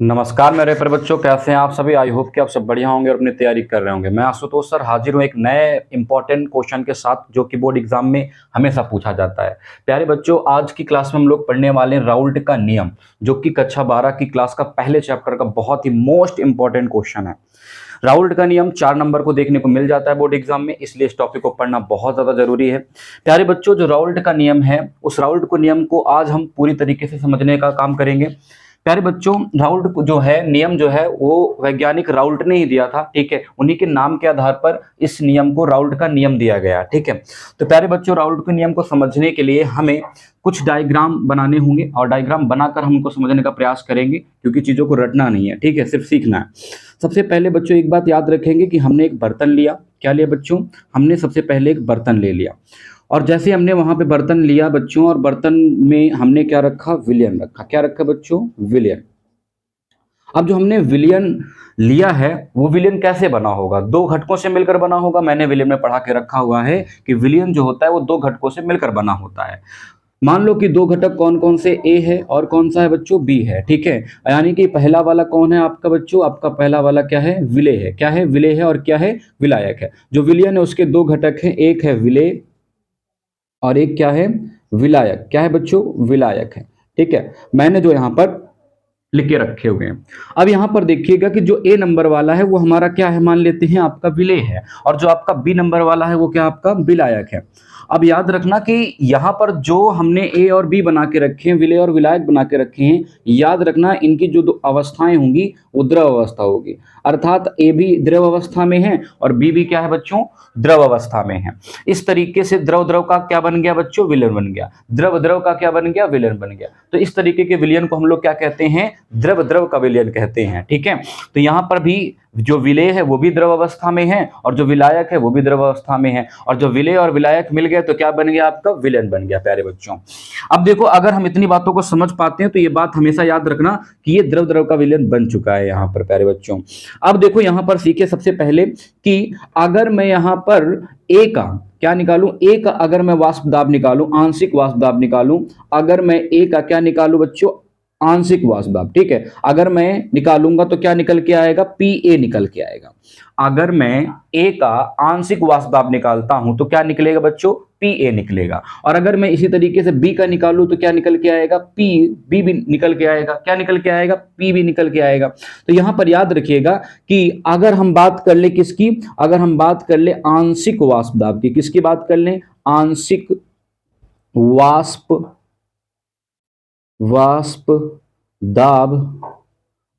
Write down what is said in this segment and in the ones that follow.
नमस्कार मेरे प्यारे बच्चों, कैसे हैं आप सभी। आई होप कि आप सब बढ़िया होंगे और अपनी तैयारी कर रहे होंगे। मैं आशुतोष सर हाजिर हूँ एक नए इंपॉर्टेंट क्वेश्चन के साथ जो कि बोर्ड एग्जाम में हमेशा पूछा जाता है। प्यारे बच्चों, आज की क्लास में हम लोग पढ़ने वाले हैं राउल्ट का नियम, जो कि कक्षा 12 की क्लास का पहले चैप्टर का बहुत ही मोस्ट इंपॉर्टेंट क्वेश्चन है। राउल्ट का नियम 4 नंबर को देखने को मिल जाता है बोर्ड एग्जाम में, इसलिए इस टॉपिक को पढ़ना बहुत ज्यादा जरूरी है। प्यारे बच्चों, जो राउल्ट का नियम है, उस राउल्ट को नियम को आज हम पूरी तरीके से समझने का काम करेंगे। प्यारे बच्चों, राउल्ट जो है नियम जो है वो वैज्ञानिक राउल्ट ने ही दिया था, ठीक है। उन्हीं के नाम के आधार पर इस नियम को राउल्ट का नियम दिया गया, ठीक है। तो प्यारे बच्चों, राउल्ट के नियम को समझने के लिए हमें कुछ डायग्राम बनाने होंगे और डायग्राम बनाकर हम उनको समझने का प्रयास करेंगे, क्योंकि चीजों को रटना नहीं है, ठीक है, सिर्फ सीखना है। सबसे पहले बच्चों एक बात याद रखेंगे कि हमने एक बर्तन लिया। क्या लिया बच्चों? हमने सबसे पहले एक बर्तन ले लिया, और जैसे हमने वहां पे बर्तन लिया बच्चों, और बर्तन में हमने क्या रखा? विलयन रखा। क्या रखा बच्चों? विलयन। अब जो हमने विलयन लिया है वो विलयन कैसे बना होगा? दो घटकों से मिलकर बना होगा। मैंने विलयन में पढ़ा के रखा हुआ है कि विलयन जो होता है वो दो घटकों से मिलकर बना होता है। मान लो कि दो घटक कौन कौन से, ए है और कौन सा है बच्चों? बी है, ठीक है। यानी कि पहला वाला कौन है आपका बच्चों? आपका पहला वाला क्या है? विलेय है। क्या है? विलेय है। और क्या है? विलायक है। जो विलयन है उसके दो घटक हैं, एक है विलेय और एक क्या है? विलायक। क्या है बच्चों? विलायक है, ठीक है। मैंने जो यहां पर लिख के रखे हुए हैं। अब यहां पर देखिएगा कि जो ए नंबर वाला है वो हमारा क्या है? मान लेते हैं आपका विलेय है, और जो आपका बी नंबर वाला है वो क्या आपका? विलायक है। अब याद रखना कि यहां पर जो हमने ए और बी बना के रखे हैं, विलेय और विलायक बना के रखे हैं, याद रखना इनकी जो दो अवस्थाएं होंगी वो द्रव अवस्था होगी। अर्थात ए भी द्रव अवस्था में है और बी भी क्या है बच्चों? द्रव अवस्था में है। इस तरीके से द्रव द्रव का क्या बन गया बच्चों? विलयन बन गया। द्रव द्रव का क्या बन गया? विलयन बन गया। तो इस तरीके के विलयन को हम लोग क्या कहते हैं? द्रव द्रव का विलयन कहते हैं, ठीक है। तो यहां पर भी जो विलेय है वो भी द्रव अवस्था में है और जो विलायक है वो भी द्रव अवस्था में है, और जो विलेय और विलायक मिल गए तो क्या बन गया आपका? विलयन बन गया। प्यारे बच्चों, अब देखो, अगर हम इतनी बातों को समझ पाते हैं तो ये बात हमेशा याद रखना कि ये द्रव द्रव का विलयन बन चुका है यहां पर। प्यारे बच्चों, अब देखो यहां पर सीखे सबसे पहले कि अगर मैं यहां पर ए का क्या निकालूं? ए का अगर मैं वाष्प दाब निकालूं, आंशिक वाष्प दाब निकालूं, अगर मैं ए का क्या निकालूं बच्चों? आंशिक वाष्प दाब, ठीक है। अगर मैं निकालूंगा तो क्या निकल के आएगा? पी ए निकल के आएगा। अगर मैं ए का आंशिक वाष्प दाब निकालता हूं तो क्या निकलेगा बच्चों? पी ए निकलेगा। और अगर मैं इसी तरीके से बी का निकालूं तो क्या निकल के आएगा? पी बी भी निकल के आएगा। क्या निकल के आएगा? पी भी निकल के आएगा। तो यहां पर याद रखिएगा कि अगर हम बात कर ले किसकी? अगर हम बात कर ले आंशिक वाष्प दाब की। किसकी बात कर ले? आंशिक वाष्प वाष्प दाब।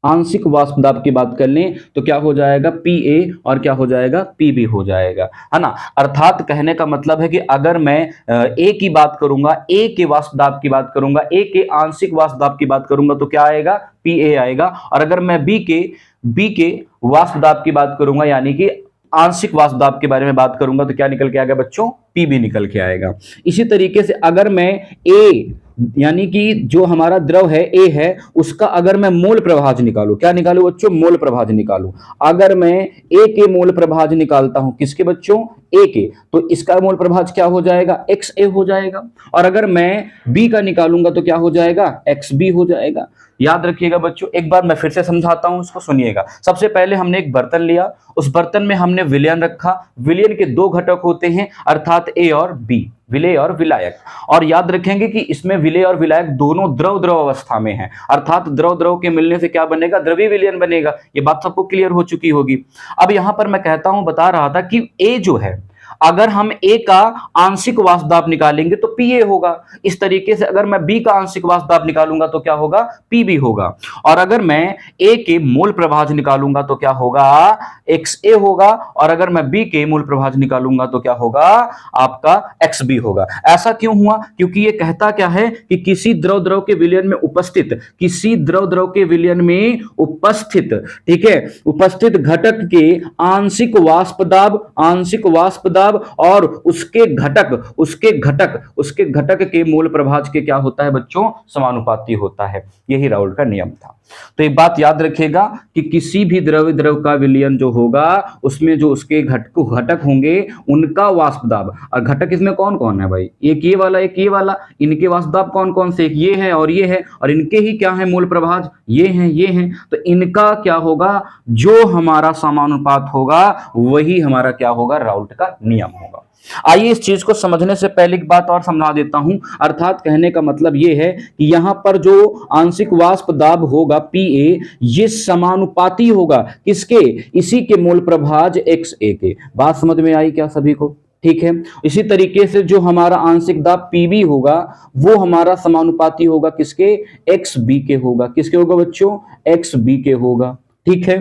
आंशिक वाष्प दाब की बात कर लें तो क्या हो जाएगा? पी ए, और क्या हो जाएगा? पी बी हो जाएगा, है ना। अर्थात कहने का मतलब है कि अगर मैं ए की बात करूंगा, ए के वाष्प दाब की बात करूंगा, ए के आंशिक वाष्प दाब की बात करूंगा तो क्या आएगा? पी ए आएगा। और अगर मैं बी के वाष्प दाब की बात करूंगा, यानी कि आंशिक वाष्प दाब के बारे में बात करूंगा तो क्या निकल के आएगा बच्चों? पी भी निकल के आएगा। इसी तरीके से अगर मैं ए, यानी कि जो हमारा द्रव है ए है, उसका अगर मैं मोल प्रभाज निकालूं, क्या निकालूं बच्चों? मोल प्रभाज निकालूं। अगर मैं ए के मोल प्रभाज निकालता हूं, किसके बच्चों? ए के, तो इसका मोल प्रभाज क्या हो जाएगा? एक्स ए हो जाएगा। और अगर मैं बी का निकालूंगा तो क्या हो जाएगा? एक्स बी हो जाएगा। याद रखिएगा बच्चों, एक बार मैं फिर से समझाता हूं, इसको सुनिएगा। सबसे पहले हमने एक बर्तन लिया, उस बर्तन में हमने विलयन रखा। विलयन के दो घटक होते हैं, अर्थात ए और बी, विलेय और विलायक। और याद रखेंगे कि इसमें विलेय और विलायक दोनों द्रव द्रव अवस्था में है, अर्थात द्रव द्रव के मिलने से क्या बनेगा? द्रवीय विलयन बनेगा। ये बात सबको क्लियर हो चुकी होगी। अब यहां पर मैं कहता हूं, बता रहा था कि ए जो है, अगर हम ए का आंशिक वाष्प दाब निकालेंगे तो पी ए होगा। इस तरीके से अगर मैं बी का आंशिक वाष्प दाब निकालूंगा तो क्या होगा? पी बी होगा। और अगर मैं ए के मोल प्रभाज निकालूंगा तो क्या होगा? एक्स ए होगा। और अगर मैं बी के मोल प्रभाज निकालूंगा तो क्या होगा? आपका एक्स बी होगा। ऐसा क्यों हुआ? क्योंकि ये कहता क्या है कि किसी द्रव द्रव के विलयन में उपस्थित, किसी द्रव द्रव के विलयन में उपस्थित, ठीक है, उपस्थित घटक के आंशिक वाष्प दाब, आंशिक वाष्प दाब और उसके घटक के मोल प्रभाज के क्या होता है बच्चों? समानुपाती होता है। यही राउल्ट का नियम था। तो एक बात याद रखिएगा कि किसी भी द्रव का विलयन जो होगा उसमें जो उसके घटक होंगे उनका वाष्प दाब, और घटक इसमें कौन कौन है भाई, एक ये वाला एक ये वाला, इनके वाष्प दाब कौन कौन से, एक ये है और ये है, और इनके ही क्या है मूल प्रभाज, ये हैं, तो इनका क्या होगा, जो हमारा समानुपात होगा वही हमारा क्या होगा, राउल्ट का नियम होगा। आइए इस चीज को समझने से पहले एक बात और समझा देता हूं, अर्थात कहने का मतलब यह है कि यहां पर जो आंशिक वाष्प दाब होगा पीए, ये समानुपाती होगा किसके, इसी के मूल प्रभाज एक्स ए के। बात समझ में आई क्या सभी को? ठीक है। इसी तरीके से जो हमारा आंशिक दाब पीबी होगा वो हमारा समानुपाती होगा किसके, एक्स बी के होगा। किसके होगा बच्चों, एक्स बी के होगा। ठीक है।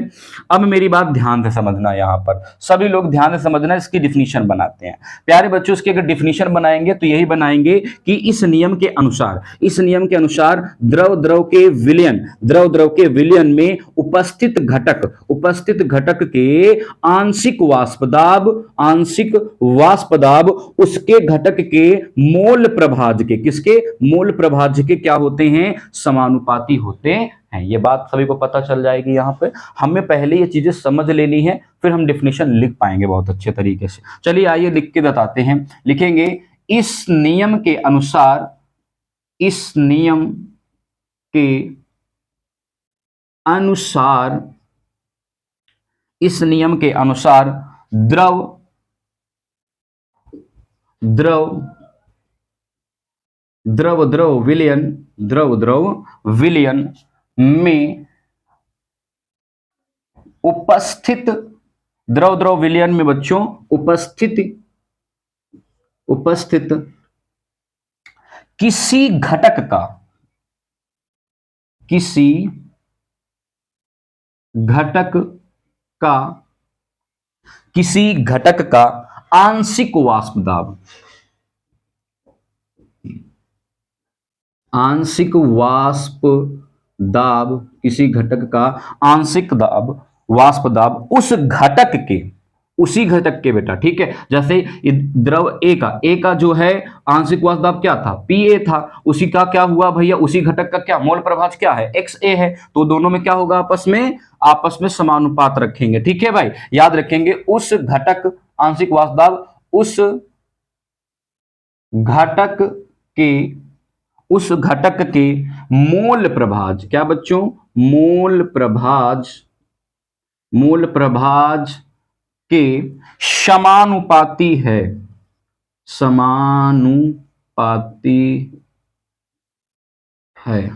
अब मेरी बात ध्यान से समझना, यहां पर सभी लोग ध्यान से समझना, इसकी डिफिनीशन बनाते हैं प्यारे बच्चों। इसकी अगर डिफिनीशन बनाएंगे तो यही बनाएंगे कि इस नियम के अनुसार द्रव के विलयन में उपस्थित घटक के आंशिक वाष्प दाब उसके घटक के मोल प्रभाज के, किसके मोल प्रभाज के क्या होते हैं, समानुपाती होते हैं। ये बात सभी को पता चल जाएगी। यहां पे हमें पहले ये चीजें समझ लेनी है, फिर हम डिफिनीशन लिख पाएंगे बहुत अच्छे तरीके से। चलिए आइए लिख के बताते हैं। लिखेंगे इस नियम के अनुसार द्रव विलयन में उपस्थित, द्रव विलयन में बच्चों उपस्थित किसी घटक का आंशिक वाष्प दाब, किसी घटक का आंशिक वाष्प दाब उसी घटक के बेटा। ठीक है। जैसे द्रव ए का जो है आंशिक वाष्प दाब क्या था, पीए था, उसी का क्या हुआ भैया, उसी घटक का क्या मोल प्रभाज क्या है, एक्स ए है। तो दोनों में क्या होगा, आपस में समानुपात रखेंगे। ठीक है भाई, याद रखेंगे उस घटक आंशिक वाष्प दाब उस घटक के मोल प्रभाज, क्या बच्चों, मोल प्रभाज के समानुपाती है।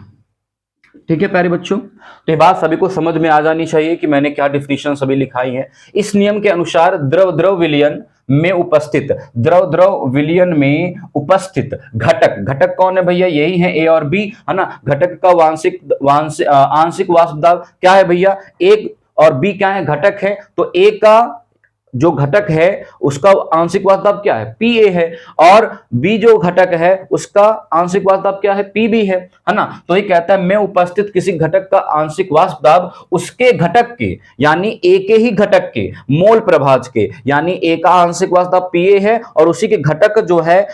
ठीक है प्यारे बच्चों, तो ये बात सभी को समझ में आ जानी चाहिए कि मैंने क्या डिफिनीशन सभी लिखाई है। इस नियम के अनुसार द्रव विलयन में उपस्थित घटक कौन है भैया, यही है ए और बी, है ना। घटक का आंशिक वाष्प दाब क्या है भैया, एक, और बी क्या है, घटक है। तो ए का जो घटक है उसका आंशिक वाष्प दाब क्या है, पीए है, और बी जो घटक है उसका आंशिक वाष्प दाब क्या है, पीबी है ना। तो ये कहता है मैं उपस्थित किसी घटक का आंशिक वाष्प दाब उसके घटक के, यानी ए के ही घटक के मोल प्रभाज के, यानी ए का आंशिक वाष्प दाब पीए है और उसी के घटक जो है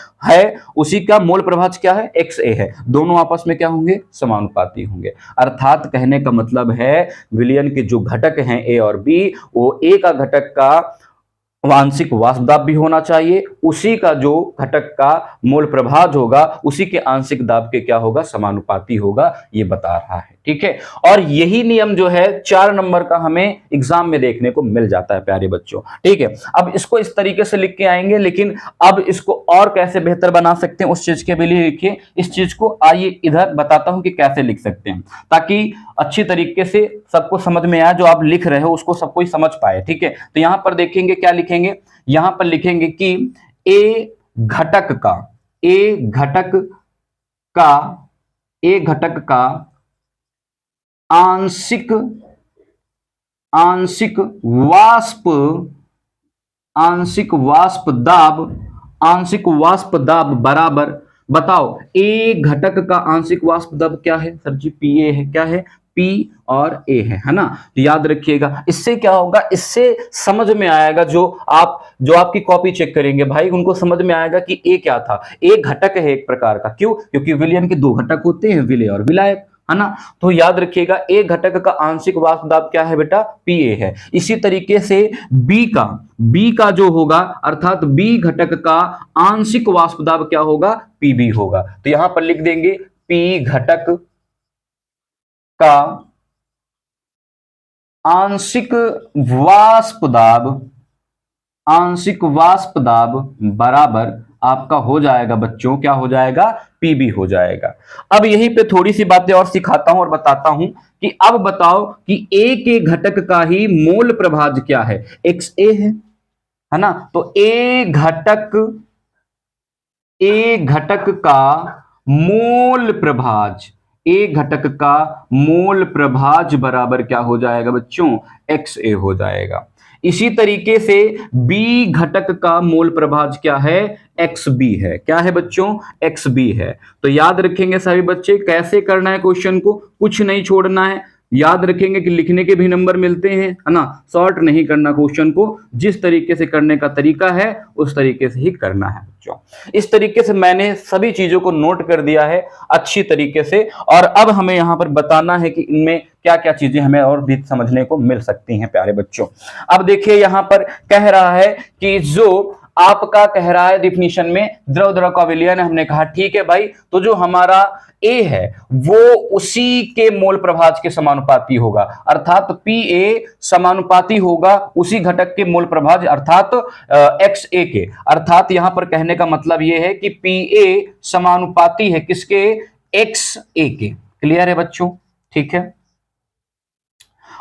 उसी का मोल प्रभाज क्या है, एक्स ए है। दोनों आपस में क्या होंगे, समानुपाती होंगे। अर्थात कहने का मतलब है विलयन के जो घटक हैं ए और बी, वो ए का घटक का आंशिक वाष्प दाब भी होना चाहिए, उसी का जो घटक का मोल प्रभाज होगा उसी के आंशिक दाब के क्या होगा, समानुपाती होगा, ये बता रहा है। ठीक है। और यही नियम जो है 4 नंबर का हमें एग्जाम में देखने को मिल जाता है प्यारे बच्चों। ठीक है। अब इसको इस तरीके से लिख के आएंगे, लेकिन अब इसको और कैसे बेहतर बना सकते हैं उस चीज के लिए लिखिए। इस चीज को आइए इधर बताता हूं कि कैसे लिख सकते हैं, ताकि अच्छी तरीके से सबको समझ में आए, जो आप लिख रहे हो उसको सब कोई समझ पाए। ठीक है। तो यहां पर देखेंगे क्या लिखेंगे, यहां पर लिखेंगे कि ए घटक का आंशिक वाष्प दाब बराबर, बताओ ए घटक का आंशिक वाष्प दाब क्या है सर जी, पी ए है, क्या है, पी और ए है ना। तो याद रखिएगा, इससे क्या होगा, इससे समझ में आएगा, जो आपकी कॉपी चेक करेंगे भाई उनको समझ में आएगा कि ए क्या था। ए घटक है एक प्रकार का, क्यों, क्योंकि विलयन के 2 घटक होते हैं, विलेय और विलायक, है ना। तो याद रखिएगा ए घटक का आंशिक वाष्प दाब क्या है बेटा, Pa है। इसी तरीके से बी का जो होगा अर्थात बी घटक का आंशिक वाष्प दाब क्या होगा, Pb होगा। तो यहां पर लिख देंगे P घटक का आंशिक वाष्प दाब बराबर आपका हो जाएगा बच्चों, क्या हो जाएगा, Pb हो जाएगा। अब यहीं पे थोड़ी सी बातें और सिखाता हूं और बताता हूं कि अब बताओ कि A के घटक का ही मोल प्रभाज क्या है, XA है ना। तो A घटक का मोल प्रभाज बराबर क्या हो जाएगा बच्चों, XA हो जाएगा। इसी तरीके से B घटक का मोल प्रभाज क्या है, XB है। क्या है बच्चों, XB है। तो याद रखेंगे सभी बच्चे कैसे करना है क्वेश्चन को, कुछ नहीं छोड़ना है। याद रखेंगे कि लिखने के भी नंबर मिलते हैं, है ना। शॉर्ट नहीं करना क्वेश्चन को, जिस तरीके से करने का तरीका है उस तरीके से ही करना है बच्चों। इस तरीके से मैंने सभी चीजों को नोट कर दिया है अच्छी तरीके से, और अब हमें यहां पर बताना है कि इनमें क्या क्या चीजें हमें और भी समझने को मिल सकती हैं प्यारे बच्चों। अब देखिए यहां पर कह रहा है कि जो आपका कह रहा है डिफिनीशन में द्रव द्रव का विलयन, हमने कहा ठीक है भाई। तो जो हमारा A है वो उसी के मोल प्रभाज के समानुपाती होगा, अर्थात Pa समानुपाती होगा उसी घटक के मोल प्रभाज अर्थात XA के। अर्थात यहां पर कहने का मतलब यह है कि Pa समानुपाती है किसके, XA के। क्लियर है बच्चों, ठीक है।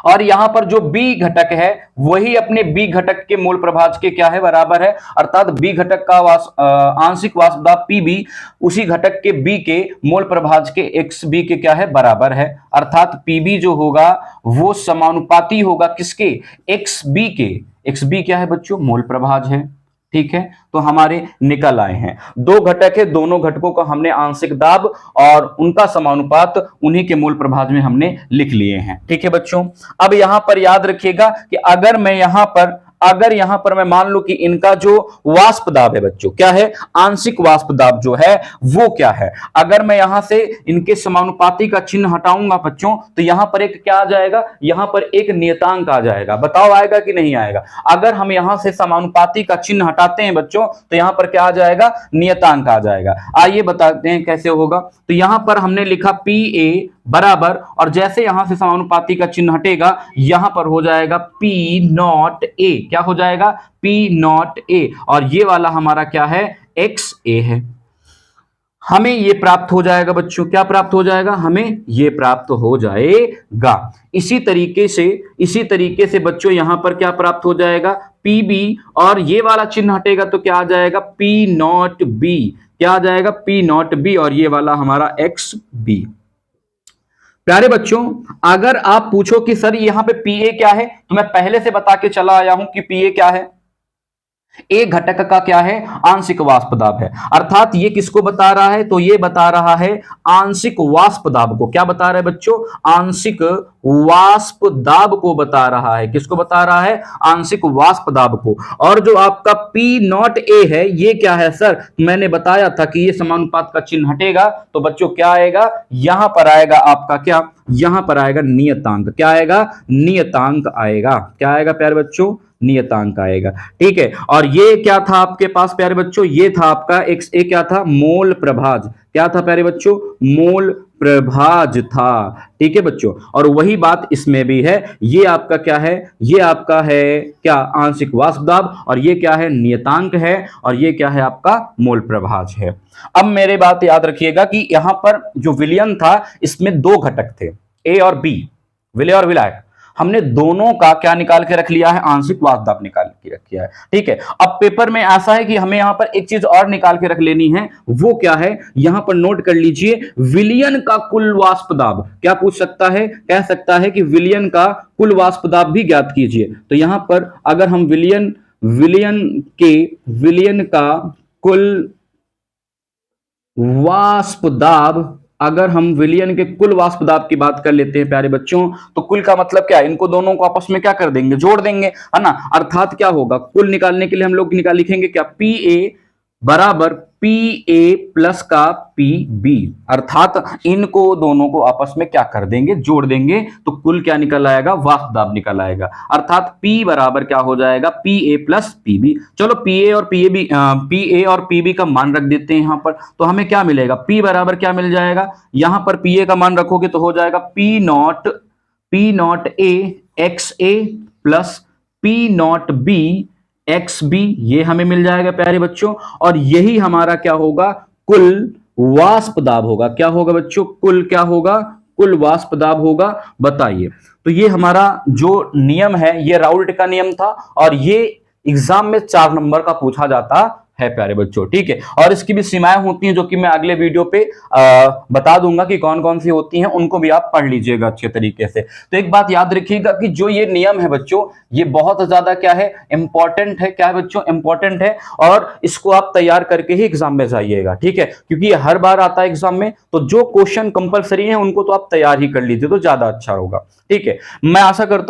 और यहां पर जो B घटक है वही अपने B घटक के मोल प्रभाज के क्या है, बराबर है। अर्थात B घटक का आंशिक वाष्प दाब Pb उसी घटक के B के मोल प्रभाज के XB के क्या है, बराबर है। अर्थात Pb जो होगा वो समानुपाती होगा किसके, XB के। XB क्या है बच्चों, मोल प्रभाज है, ठीक है। तो हमारे निकल आए हैं दो घटक है, दोनों घटकों का हमने आंशिक दाब और उनका समानुपात उन्हीं के मूल प्रभाज में हमने लिख लिए हैं, ठीक है बच्चों। अब यहां पर याद रखिएगा कि अगर यहां पर मैं मान लूं कि इनका जो वाष्प दाब है बच्चों क्या है, आंशिक वाष्प दाब जो है वो क्या है, अगर मैं यहां से इनके समानुपाती का चिन्ह हटाऊंगा बच्चों तो यहां पर एक क्या आ जाएगा, यहां पर एक नियतांक आ जाएगा। बताओ आएगा कि नहीं आएगा। अगर हम यहां से समानुपाती का चिन्ह हटाते हैं बच्चों तो यहां पर क्या आ जाएगा, नियतांक आ जाएगा। आइए बताते हैं कैसे होगा। तो यहां पर हमने लिखा Pa बराबर, और जैसे यहां से समानुपाती का चिन्ह हटेगा यहां पर हो जाएगा P नॉट A। क्या हो जाएगा, P नॉट A, और ये वाला हमारा क्या है, XA है। हमें ये प्राप्त हो जाएगा बच्चों, क्या प्राप्त हो जाएगा, हमें ये प्राप्त हो जाएगा। इसी तरीके से बच्चों यहां पर क्या प्राप्त हो जाएगा, Pb, और ये वाला चिन्ह हटेगा तो क्या आ जाएगा, P नॉट B। क्या आ जाएगा, P नॉट B, और ये वाला हमारा XB। प्यारे बच्चों अगर आप पूछो कि सर यहां पे Pa क्या है, तो मैं पहले से बता के चला आया हूं कि Pa क्या है, A घटक का क्या है, आंशिक वाष्प दाब है। अर्थात ये किसको बता रहा है, तो ये बता रहा है आंशिक वाष्प दाब को। क्या बता रहा है बच्चों, आंशिक वाष्प दाब को बता रहा है। किसको बता रहा है, आंशिक वाष्प दाब को। और जो आपका P नॉट A है ये क्या है सर, मैंने बताया था कि ये समानुपात का चिन्ह हटेगा तो बच्चों क्या आएगा, यहां पर आएगा आपका क्या, यहां पर आएगा नियतांक। क्या आएगा, नियतांक आएगा। क्या आएगा प्यारे बच्चों, नियतांक आएगा, ठीक है। और ये क्या था आपके पास प्यारे बच्चों, ये था आपका XA, क्या था, मोल प्रभाज। क्या था प्यारे बच्चों, मोल प्रभाज था, ठीक है बच्चों। और वही बात इसमें भी है, ये आपका क्या है, ये आपका है क्या, आंशिक वाष्प दाब, और ये क्या है, नियतांक है, और ये क्या है आपका मोल प्रभाज है। अब मेरे बात याद रखिएगा कि यहां पर जो विलयन था इसमें दो घटक थे, A और B, विलय और विलायक। हमने दोनों का क्या निकाल के रख लिया है, आंशिक वाष्प दाब निकाल के रख लिया है, ठीक है। अब पेपर में ऐसा है कि हमें यहां पर एक चीज और निकाल के रख लेनी है, वो क्या है, यहां पर नोट कर लीजिए, विलयन का कुल वाष्प दाब। क्या पूछ सकता है, कह सकता है कि विलयन का कुल वाष्प दाब भी ज्ञात कीजिए। तो यहां पर अगर हम विलयन का कुल वाष्प दाब, अगर हम विलयन के कुल वाष्प दाब की बात कर लेते हैं प्यारे बच्चों, तो कुल का मतलब क्या है, इनको दोनों को आपस में क्या कर देंगे, जोड़ देंगे, है ना। अर्थात क्या होगा, कुल निकालने के लिए हम लोग लिखेंगे क्या, Pa बराबर पी ए प्लस का पी बी, अर्थात इनको दोनों को आपस में क्या कर देंगे, जोड़ देंगे, तो कुल क्या निकल आएगा, वाष्प दाब निकल आएगा। अर्थात P बराबर क्या हो जाएगा, P A plus P B. चलो पी ए और पी बी का मान रख देते हैं यहां पर, तो हमें क्या मिलेगा, P बराबर क्या मिल जाएगा, यहां पर पी ए का मान रखोगे तो हो जाएगा P naught A x A plus P naught B x B, ये हमें मिल जाएगा प्यारे बच्चों। और यही हमारा क्या होगा, कुल वाष्प दाब होगा। क्या होगा बच्चों, कुल क्या होगा, कुल वाष्प दाब होगा। बताइए, तो ये हमारा जो नियम है ये राउल्ट का नियम था, और ये एग्जाम में 4 नंबर का पूछा जाता है प्यारे बच्चों, ठीक है। और इसकी भी सीमाएं होती हैं जो कि मैं अगले वीडियो पे बता दूंगा कि कौन कौन सी होती हैं, उनको भी आप पढ़ लीजिएगा अच्छे तरीके से। तो एक बात याद रखिएगा कि जो ये नियम है बच्चों, ये बहुत ज्यादा क्या है, इंपॉर्टेंट है। क्या है बच्चों, इंपॉर्टेंट है, और इसको आप तैयार करके ही एग्जाम में जाइएगा, ठीक है, क्योंकि ये हर बार आता है एग्जाम में। तो जो क्वेश्चन कंपलसरी है उनको तो आप तैयार ही कर लीजिए तो ज्यादा अच्छा होगा, ठीक है। मैं आशा करता हूं